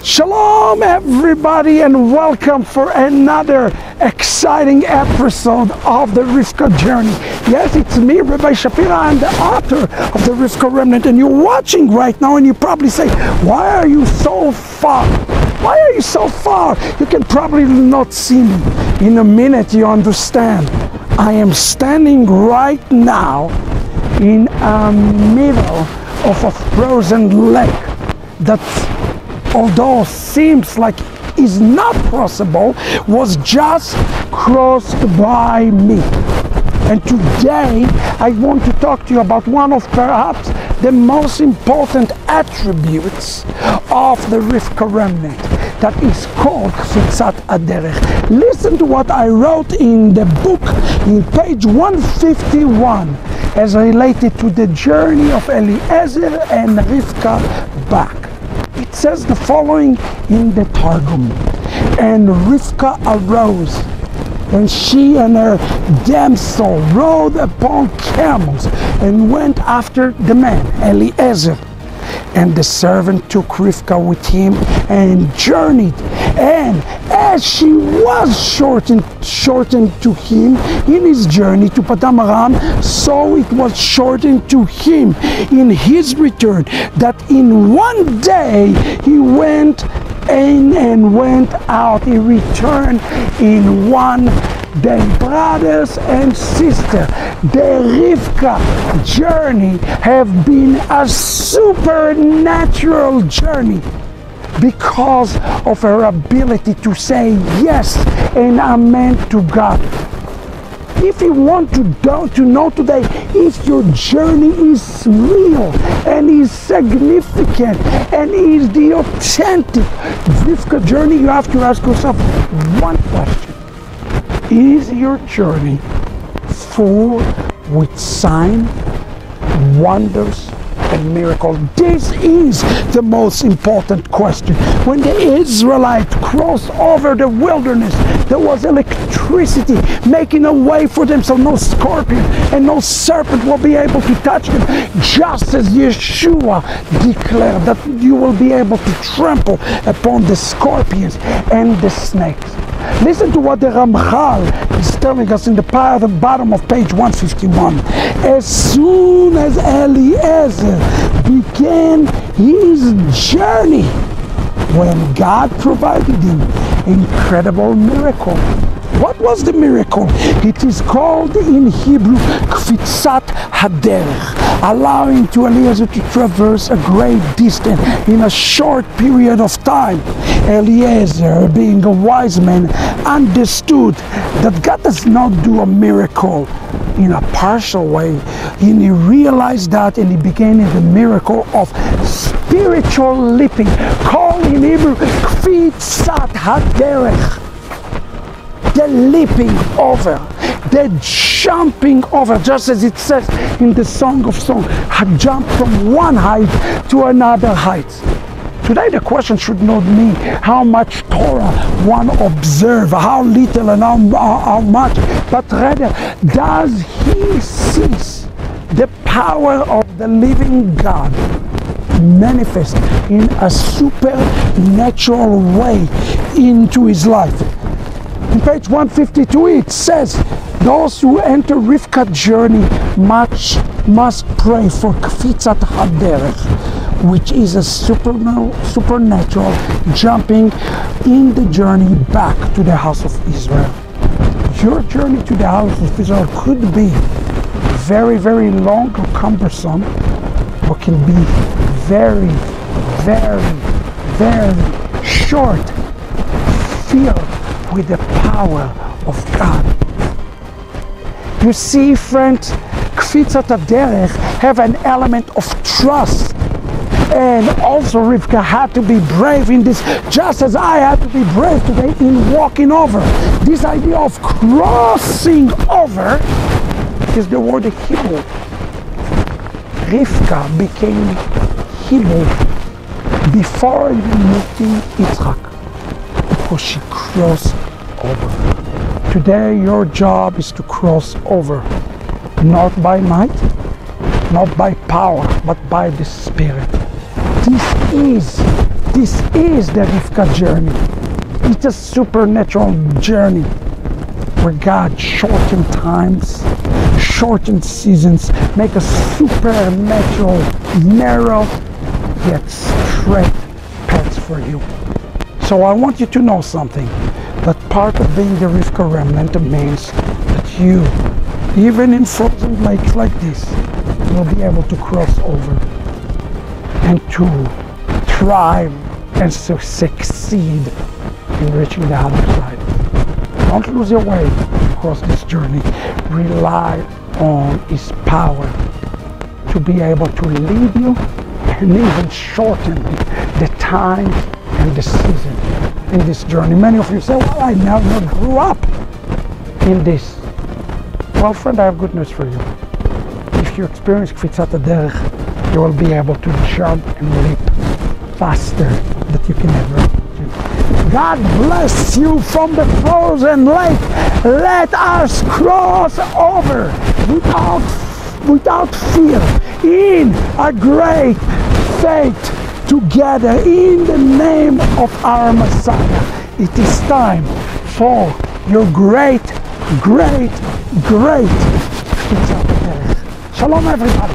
Shalom everybody, and welcome for another exciting episode of the Rivka journey. Yes, it's me, Itzhak Shapira. I'm the author of the Rivka Remnant, and you're watching right now and you probably say, why are you so far? Why are you so far? You can probably not see me. In a minute you understand. I am standing right now in the middle of a frozen lake that, although seems like is not possible, was just crossed by me. And today I want to talk to you about one of perhaps the most important attributes of the Rivka remnant, that is called Kfitzat HaDerej. Listen to what I wrote in the book in page 151 as related to the journey of Eliezer and Rivka back. It says the following in the Targum: and Rivka arose, and she and her damsel rode upon camels and went after the man, Eliezer. And the servant took Rivka with him and journeyed. And as she was shortened to him in his journey to Padam Aram, so it was shortened to him in his return, that in one day he went in and went out. He returned in one day. Brothers and sisters, the Rivka journey have been a supernatural journey because of her ability to say yes and amen to God. If you want to know today if your journey is real and is significant and is the authentic Rivka journey, you have to ask yourself one question: is your journey full with signs, wonders, and miracles? This is the most important question. When the Israelites crossed over the wilderness, there was electricity making a way for them, so no scorpion and no serpent will be able to touch them, just as Yeshua declared that you will be able to trample upon the scorpions and the snakes. Listen to what the Ramchal is telling us in the bottom of page 151. As soon as Eliezer began his journey, when God provided him incredible miracle. What was the miracle? It is called in Hebrew Kfitzat HaDerej, allowing to Eliezer to traverse a great distance in a short period of time. Eliezer, being a wise man, understood that God does not do a miracle in a partial way, and he realized that, and he began in the miracle of spiritual leaping, called in Hebrew Kfitzat HaDerej. The leaping over, the jumping over, just as it says in the Song of Songs, jump from one height to another height. Today the question should not be how much Torah one observes, how little and how much, but rather, does he see the power of the living God manifest in a supernatural way into his life? In page 152 it says, those who enter Rivka journey must pray for Kfitzat HaDerej, which is a supernatural jumping in the journey back to the house of Israel. Your journey to the house of Israel could be very, very long or cumbersome, or can be very, very, very short, filled with the power of God. You see, friends, Kfitzat HaDerej have an element of trust. And also Rivka had to be brave in this, just as I had to be brave today in walking over. This idea of crossing over is the word Hebrew. Rivka became Hebrew before meeting Itzhak, because she crossed over. Today your job is to cross over, not by might, not by power, but by the Spirit. This is This is the Rivka journey. It's a supernatural journey where God shortened times, shortened seasons, make a supernatural, narrow, yet straight paths for you. So I want you to know something, that part of being the Rivka remnant means that you, even in frozen lakes like this, will be able to cross over and to thrive and to succeed in reaching the other side. Don't lose your way across this journey. Rely on His power to be able to lead you and even shorten the time and the season in this journey. Many of you say, well, I never grew up in this. Well, friend, I have good news for you. If you experience Kfitzat HaDerej, you will be able to jump and leap faster than you can ever imagine. God bless you from the frozen lake. Let us cross over without fear in a great faith together in the name of our Messiah. It is time for your great Kfitzat HaDerej. Shalom, everybody.